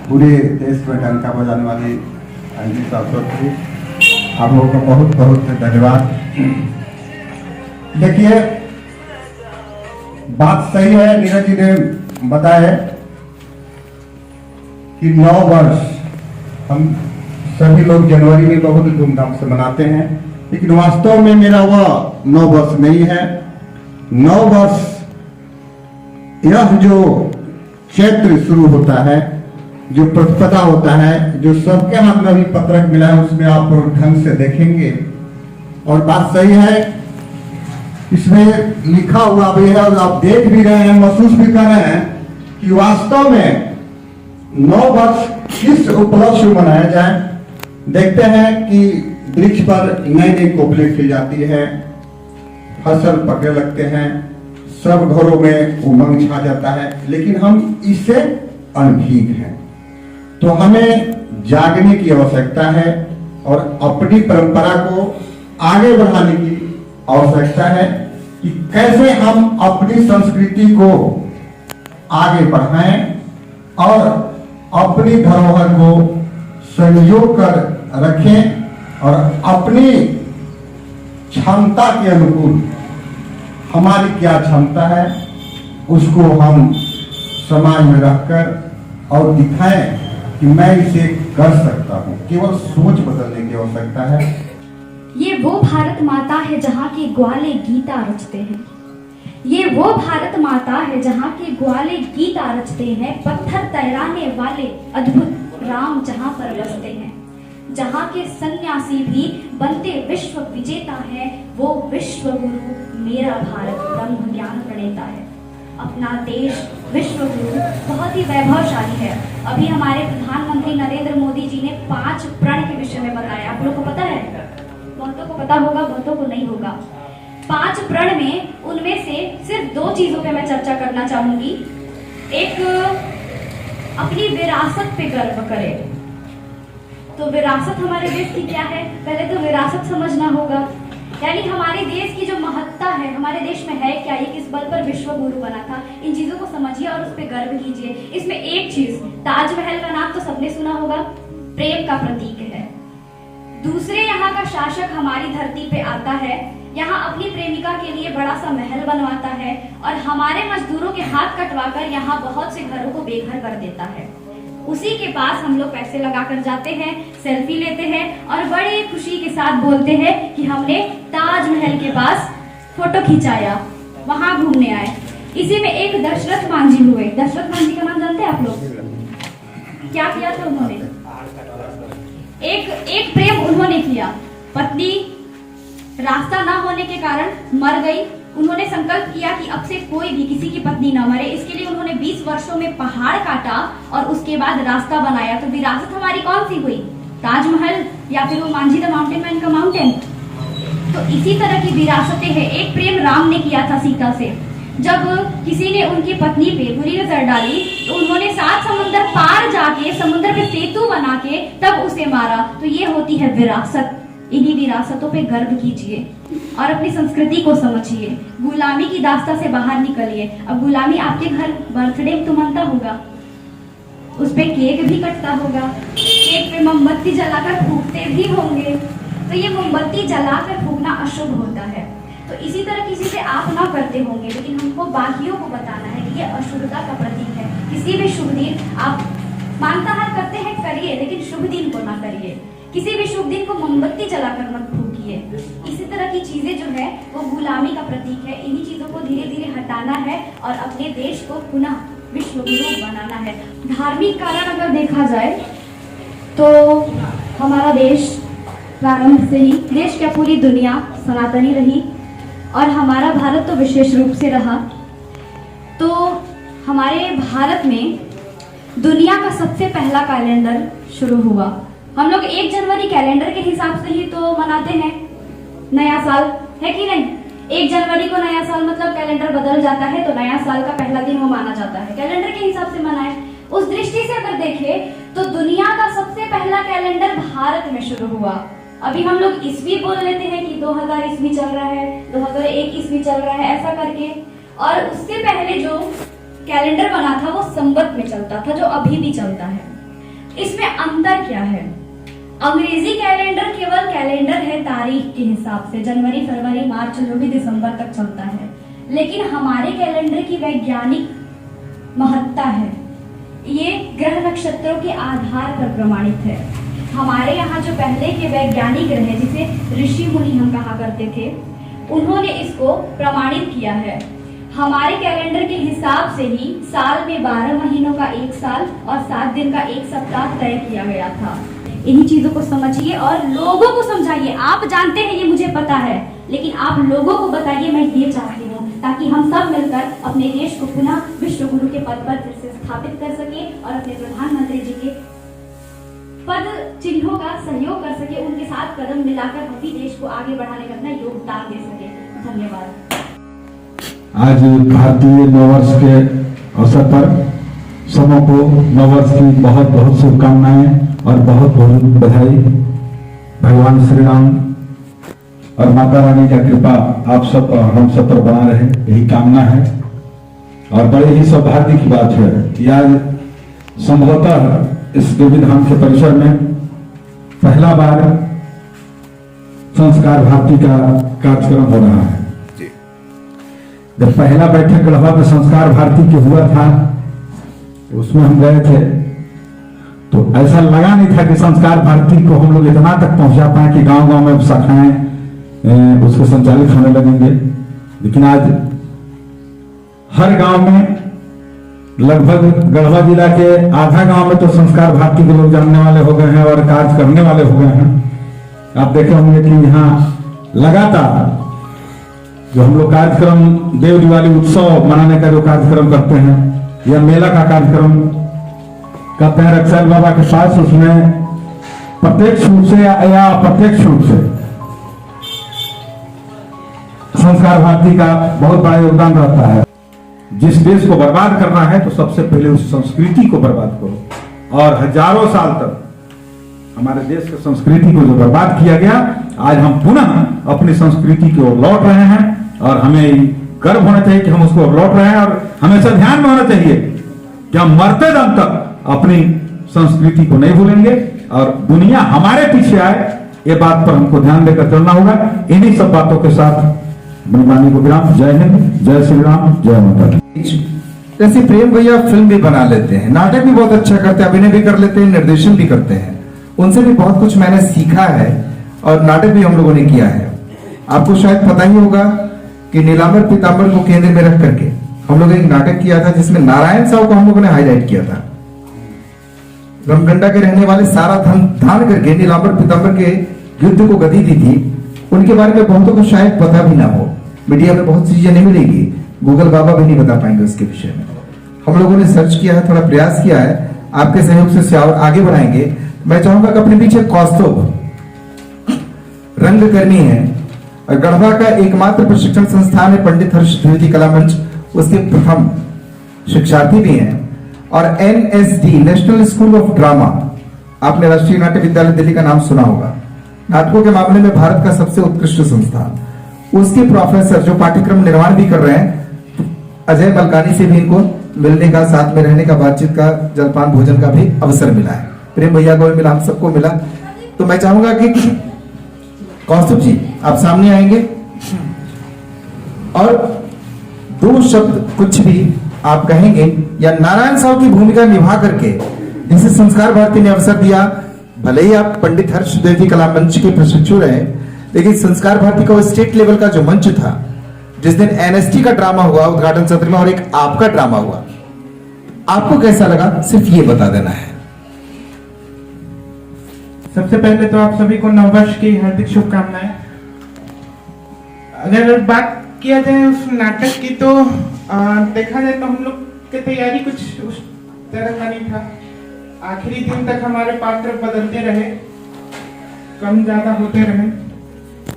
पूरे देश में डंका बजाने वाली अंजित अवसर थी। आप लोगों का बहुत बहुत धन्यवाद। देखिए, बात सही है, नीरज जी ने बताया कि 9 वर्ष हम सभी लोग जनवरी में बहुत धूमधाम से मनाते हैं, लेकिन वास्तव में मेरा वह 9 वर्ष नहीं है। 9 वर्ष यह जो चैत्र शुरू होता है, जो प्रतिपदा होता है, जो सबके हाथ में अभी पत्रक मिला है, उसमें आप ढंग से देखेंगे। और बात सही है, इसमें लिखा हुआ भी है और आप देख भी रहे हैं, महसूस भी कर रहे हैं कि वास्तव में 9 वर्ष किस उपलक्ष्य में मनाया जाए। देखते हैं कि वृक्ष पर नई नई कोपलें खिल जाती है, फसल पकने लगते हैं, सब घरों में उमंग छा जाता है, लेकिन हम इससे अनभीग हैं। तो हमें जागने की आवश्यकता है और अपनी परंपरा को आगे बढ़ाने की आवश्यकता है कि कैसे हम अपनी संस्कृति को आगे बढ़ाएं और अपनी धरोहर को संजो कर रखें और अपनी क्षमता के अनुकूल हमारी क्या क्षमता है उसको हम समाज में रखकर और दिखाएं कि मैं इसे कर सकता हूं। केवल सोच बदलने की आवश्यकता है। ये वो भारत माता है जहाँ के ग्वाले गीता रचते हैं। ये वो भारत माता है जहाँ के ग्वाले गीता रचते हैं। पत्थर तैराने वाले अद्भुत राम जहाँ पर बसते हैं। जहाँ के सन्यासी भी बनते विश्व विजेता है। वो विश्व गुरु मेरा भारत ब्रह्म ज्ञान प्रणेता है। अपना देश विश्व गुरु बहुत ही वैभवशाली है। अभी हमारे प्रधानमंत्री नरेंद्र मोदी जी ने 5 प्रण के विषय में बताया। आप लोगों को पता है? बहुतों को पता होगा, बहुतों को नहीं होगा। 5 प्रण में उनमें से सिर्फ 2 चीजों पे मैं चर्चा करना चाहूंगी। एक, अपनी विरासत पे गर्व करें। तो विरासत हमारे देश की क्या है? पहले तो विरासत समझना होगा, यानी हमारे देश की जो महत्ता है, हमारे देश में है क्या, ये किस बल पर विश्व गुरु बना था, इन चीजों को समझिए और उस पर गर्व कीजिए। इसमें एक चीज, ताजमहल का नाम तो सबने सुना होगा, प्रेम का प्रतीक है। दूसरे, यहाँ का शासक हमारी धरती पे आता है, यहाँ अपनी प्रेमिका के लिए बड़ा सा महल बनवाता है और हमारे मजदूरों के हाथ कटवाकर यहाँ बहुत से घरों को बेघर कर देता है। उसी के पास हम लोग पैसे लगाकर जाते हैं, सेल्फी लेते हैं और बड़ी खुशी के साथ बोलते हैं कि हमने ताजमहल के पास फोटो खिंचाया, वहां घूमने आए। इसी में एक दशरथ मांझी हुए। दशरथ मांझी का नाम जानते हैं आप लोग? क्या किया था उन्होंने? एक प्रेम उन्होंने किया। पत्नी रास्ता ना होने के कारण मर गई। उन्होंने संकल्प किया कि अब से कोई भी किसी की पत्नी ना मरे। इसके लिए उन्होंने 20 वर्षों में पहाड़ काटा और उसके बाद रास्ता बनाया। तो विरासत हमारी कौन सी हुई? ताजमहल या फिर वो मांझी द माउंटेन मैन का माउंटेन। तो इसी तरह की विरासतें हैं। एक प्रेम राम ने किया था सीता से। जब किसी ने उनकी पत्नी पे बुरी नजर डाली तो उन्होंने 7 समुद्र पार जाके समुद्र पे सेतु बना के तब उसे मारा। तो ये होती है विरासत। इन्हीं विरासतों पे गर्व कीजिए और अपनी संस्कृति को समझिए। गुलामी की दास्ता से बाहर निकलिए। अब गुलामी आपके घर बर्थडे तो मनता होगा, उस पे केक भी कटता होगा, केक पे मोमबत्ती जलाकर फूकते भी होंगे। तो ये मोमबत्ती जलाकर फूकना अशुभ होता है। तो इसी तरह किसी से आप ना करते होंगे, लेकिन हमको बाकियों को बताना है कि ये अशुभता का प्रतीक है। किसी भी शुभ दिन आप मांसाहार करते हैं करिए, लेकिन शुभ दिन को ना करिए। किसी भी शुभ दिन को मोमबत्ती जलाकर मत फूकिए। इसी तरह की चीजें जो है वो गुलामी का प्रतीक है। इन्हीं चीजों को धीरे धीरे हटाना है और अपने देश को पुनः विश्व गुरु बनाना है। धार्मिक कारण अगर देखा जाए तो हमारा देश प्रारंभ से ही, देश क्या पूरी दुनिया सनातनी रही और हमारा भारत तो विशेष रूप से रहा। तो हमारे भारत में दुनिया का सबसे पहला कैलेंडर शुरू हुआ। हम लोग 1 जनवरी कैलेंडर के हिसाब से ही तो मनाते हैं नया साल, है कि नहीं? 1 जनवरी को नया साल मतलब कैलेंडर बदल जाता है, तो नया साल का पहला दिन वो माना जाता है, कैलेंडर के हिसाब से मनाए। उस दृष्टि से अगर देखें तो दुनिया का सबसे पहला कैलेंडर भारत में शुरू हुआ। अभी हम लोग ईस्वी बोल लेते हैं कि 2000 ईस्वी चल रहा है, 2001 ईस्वी चल रहा है, ऐसा करके। और उससे पहले जो कैलेंडर बना था वो संवत में चलता था, जो अभी भी चलता है। इसमें अंतर क्या है? अंग्रेजी कैलेंडर केवल कैलेंडर है तारीख के हिसाब से, जनवरी, फरवरी, मार्च, जो भी दिसंबर तक चलता है, लेकिन हमारे कैलेंडर की वैज्ञानिक महत्ता है। ये ग्रह नक्षत्रों के आधार पर प्रमाणित है। हमारे यहाँ जो पहले के वैज्ञानिक रहे, जिसे ऋषि मुनि हम कहा करते थे, उन्होंने इसको प्रमाणित किया है। हमारे कैलेंडर के हिसाब से ही साल में 12 महीनों का एक साल और 7 दिन का एक सप्ताह तय किया गया था। इन्हीं चीजों को समझिए और लोगों को समझाइए। आप जानते हैं, ये मुझे पता है, लेकिन आप लोगों को बताइए, मैं ये चाहती हूँ, ताकि हम सब मिलकर अपने देश को पुनः विश्व गुरु के पद पर फिर से स्थापित कर सके और अपने प्रधानमंत्री जी के पद चिन्हों का सहयोग कर सके, उनके साथ कदम मिलाकर हम भी देश को आगे बढ़ाने का अपना योगदान दे सके। धन्यवाद। आज भारतीय नववर्ष के अवसर पर सबको नववर्ष की बहुत बहुत शुभकामनाएं और बहुत बहुत बधाई। भगवान श्री राम और माता रानी का कृपा आप सब और हम सब पर बना रहे, यही कामना है। और बड़े ही सौभाग्य की बात है कि आज संभवतः इस देवी धाम के परिसर में पहला बार संस्कार भारती का कार्यक्रम हो रहा है। जब पहला बैठक गढ़वा में संस्कार भारती के हुआ था, उसमें हम गए थे, तो ऐसा लगा नहीं था कि संस्कार भारती को हम लोग इतना तक पहुंचा पाए कि गांव गांव में शाखाएं उसके संचालित होने लगेंगे। लेकिन आज हर गांव में, लगभग गढ़वा जिला के आधा गांव में तो संस्कार भारती के लोग जानने वाले हो गए हैं और कार्य करने वाले हो गए हैं। आप देखे होंगे कि यहाँ लगातार जो हम लोग कार्यक्रम, देव दिवाली उत्सव मनाने का जो कार्यक्रम करते हैं या मेला का कार्यक्रम करते हैं रक्षाल बाबा के पास, उसमें प्रत्यक्ष रूप से या अप्रत्यक्ष रूप से संस्कार भारती का बहुत बड़ा योगदान रहता है। जिस देश को बर्बाद करना है तो सबसे पहले उस संस्कृति को बर्बाद करो। और हजारों साल तक हमारे देश की संस्कृति को जो बर्बाद किया गया, आज हम पुनः अपनी संस्कृति की ओर लौट रहे हैं और हमें गर्व होना चाहिए कि हम उसको लौट रहे हैं। और हमेशा ध्यान में होना चाहिए कि हम मरते दम तक अपनी संस्कृति को नहीं भूलेंगे और दुनिया हमारे पीछे आए, ये बात पर हमको ध्यान देकर चलना होगा। इन्हीं सब बातों के साथ अपनी वाणी को विराम। जय हिंद, जय श्री राम, जय माता दी। जैसे प्रेम भैया फिल्म भी बना लेते हैं, नाटक भी बहुत अच्छा करते हैं, अभिनय भी कर लेते हैं, निर्देशन भी करते हैं। उनसे भी बहुत कुछ मैंने सीखा है और नाटक भी हम लोगों ने किया है। आपको शायद पता ही होगा कि नीलांबर पीतांबर को केंद्र में रख करके हम लोग एक नाटक किया था, जिसमें नारायण साहु को हम लोगों ने हाईलाइट किया था। रमगंडा के रहने वाले सारा धन दान करके नीलांबर पीतांबर के युद्ध को गति दी थी। उनके बारे में बहुतों को शायद पता भी ना हो, मीडिया में बहुत चीजें नहीं मिलेगी, गूगल बाबा भी नहीं बता पाएंगे उसके विषय में। हम लोगों ने सर्च किया है, थोड़ा प्रयास किया है, आपके सहयोग से और आगे बढ़ाएंगे। मैं चाहूंगा कि अपने पीछे कौस्तुभ रंगकर्मी है और गढ़वा का एकमात्र प्रशिक्षण संस्थान है पंडित हर्ष द्विवेदी कला मंच, उसके प्रथम शिक्षार्थी भी हैं। और NSD national school of drama, आपने राष्ट्रीय नाट्य विद्यालय दिल्ली का नाम सुना होगा, नाटकों के मामले में भारत का सबसे उत्कृष्ट संस्थान, उसके प्रोफेसर जो पाठ्यक्रम निर्माण भी कर रहे हैं। अजय मलकानी से भी इनको मिलने का, साथ में रहने का, बातचीत का, जलपान भोजन का भी अवसर मिला है। प्रेम भैया को भी मिला, हम सबको मिला। तो मैं चाहूंगा कि कौस्तुभ जी आप सामने आएंगे और 2 शब्द कुछ भी आप कहेंगे या नारायण साहु की भूमिका निभा करके, जिसे संस्कार भारती ने अवसर दिया। भले ही आप पंडित हर्ष द्विवेदी कला मंच के प्रशिक्षु रहे, लेकिन संस्कार भारती का स्टेट लेवल का जो मंच था, जिस दिन NST का ड्रामा हुआ उद्घाटन सत्र में और एक आपका ड्रामा हुआ, आपको कैसा लगा सिर्फ ये बता देना है। सबसे पहले तो आप सभी को नववर्ष की हार्दिक शुभकामनाएं। अगर बात किया जाए उस नाटक की तो देखा जाए तो हम लोग की तैयारी कुछ उस तरह का नहीं था। आखिरी दिन तक हमारे पात्र बदलते रहे, कम ज्यादा होते रहे,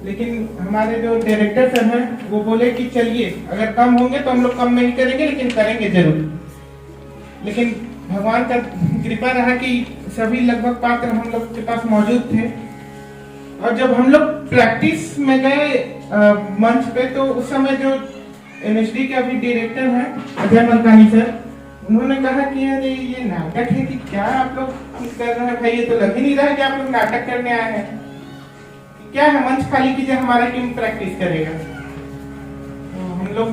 लेकिन हमारे जो डायरेक्टर सर हैं वो बोले कि चलिए अगर कम होंगे तो हम लोग कम नहीं करेंगे, लेकिन करेंगे जरूर। लेकिन भगवान का कृपा रहा कि सभी लगभग पात्र हम लोग के पास मौजूद थे। और जब हम लोग प्रैक्टिस में गए मंच पे, तो उस समय जो NSD के अभी डायरेक्टर हैं अजय मलकानी सर, उन्होंने कहा कि अरे ये नाटक है कि क्या आप लोग कर रहे हैं भाई, ये तो लग ही नहीं रहा है कि आप लोग नाटक करने आए हैं, क्या है मंच खाली कीजिए, हमारा टीम प्रैक्टिस करेगा। तो हम लोग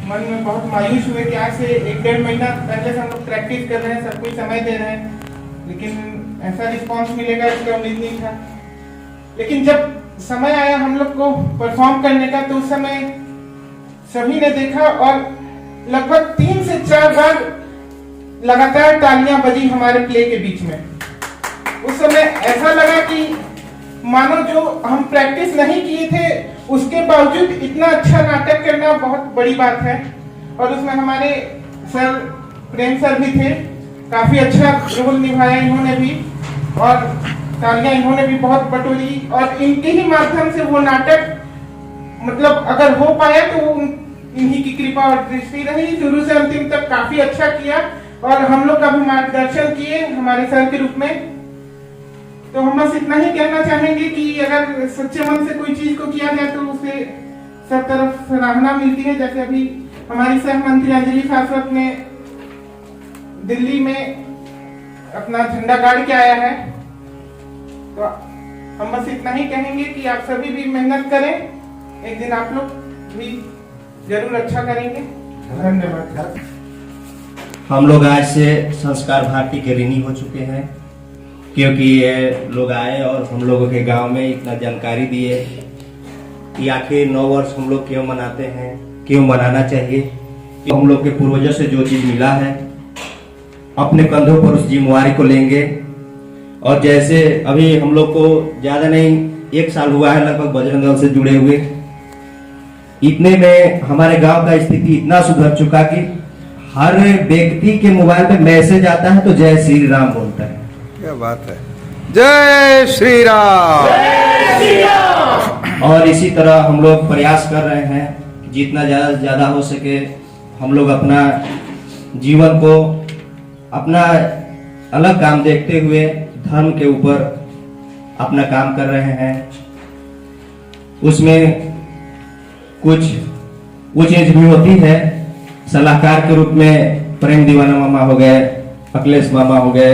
मन में बहुत मायूस हुए कि आज से 1-1.5 महीना पहले से हम लोग प्रैक्टिस कर रहे हैं, सब कुछ समय दे रहे हैं, लेकिन ऐसा रिस्पॉन्स मिलेगा इसका उम्मीद नहीं था। लेकिन जब समय आया हम लोग को परफॉर्म करने का, तो उस समय सभी ने देखा और लगभग 3 से 4 बार लगातार तालियां बजी हमारे प्ले के बीच में। उस समय ऐसा लगा कि मानो जो हम प्रैक्टिस नहीं किए थे उसके बावजूद इतना अच्छा नाटक करना बहुत बड़ी बात है। और उसमें हमारे सर प्रेम सर भी थे, काफी अच्छा रोल निभाया इन्होंने भी, और तालियां इन्होंने भी बहुत बटोरी, और इनके ही माध्यम से वो नाटक मतलब अगर हो पाया तो इन्हीं की कृपा और दृष्टि रही, शुरू से अंतिम तक काफी अच्छा किया, और हम लोग का भी मार्गदर्शन किए हमारे सर के रूप में। तो हम बस इतना ही कहना चाहेंगे कि अगर सच्चे मन से कोई चीज को किया जाए तो उसे सब तरफ सराहना मिलती है। जैसे अभी हमारी सह मंत्री अंजलि शाश्वत ने दिल्ली में अपना झंडा गाड़ के आया है, तो हम बस इतना ही कहेंगे कि आप सभी भी मेहनत करें, एक दिन आप लोग भी जरूर अच्छा करेंगे। धन्यवाद। हम लोग आज से संस्कार भारती के ऋणी हो चुके हैं, क्योंकि ये लोग आए और हम लोगों के गांव में इतना जानकारी दिए कि आखिर 9 वर्ष हम लोग क्यों मनाते हैं, क्यों मनाना चाहिए। तो हम लोग के पूर्वजों से जो चीज मिला है अपने कंधों पर उस जिम्मेवारी को लेंगे। और जैसे अभी हम लोग को ज्यादा नहीं 1 साल हुआ है लगभग बजरंग दल से जुड़े हुए, इतने में हमारे गांव का स्थिति इतना सुधर चुका कि हर व्यक्ति के मोबाइल पे मैसेज आता है तो जय श्री राम बोलता है। क्या बात है, जय श्री राम। और इसी तरह हम लोग प्रयास कर रहे हैं कि जितना ज्यादा से ज्यादा हो सके हम लोग अपना जीवन को अपना अलग काम देखते हुए धर्म के ऊपर अपना काम कर रहे हैं। उसमें कुछ वो चीज भी होती है, सलाहकार के रूप में प्रेम दीवाना मामा हो गए, अखिलेश मामा हो गए,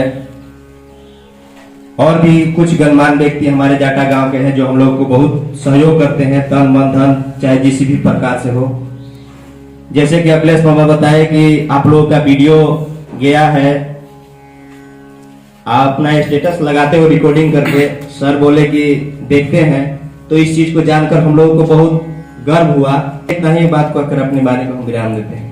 और भी कुछ गणमान्य व्यक्ति हमारे जाटा गांव के हैं जो हम लोग को बहुत सहयोग करते हैं, तन मन धन चाहे किसी भी प्रकार से हो। जैसे कि अखिलेश मामा बताए कि आप लोगों का वीडियो गया है, आप अपना स्टेटस लगाते हो रिकॉर्डिंग करके, सर बोले कि देखते हैं, तो इस चीज को जानकर हम लोगों को बहुत गर्व हुआ। इतना ही बात कहकर अपनी वाणी को हम विराम देते हैं।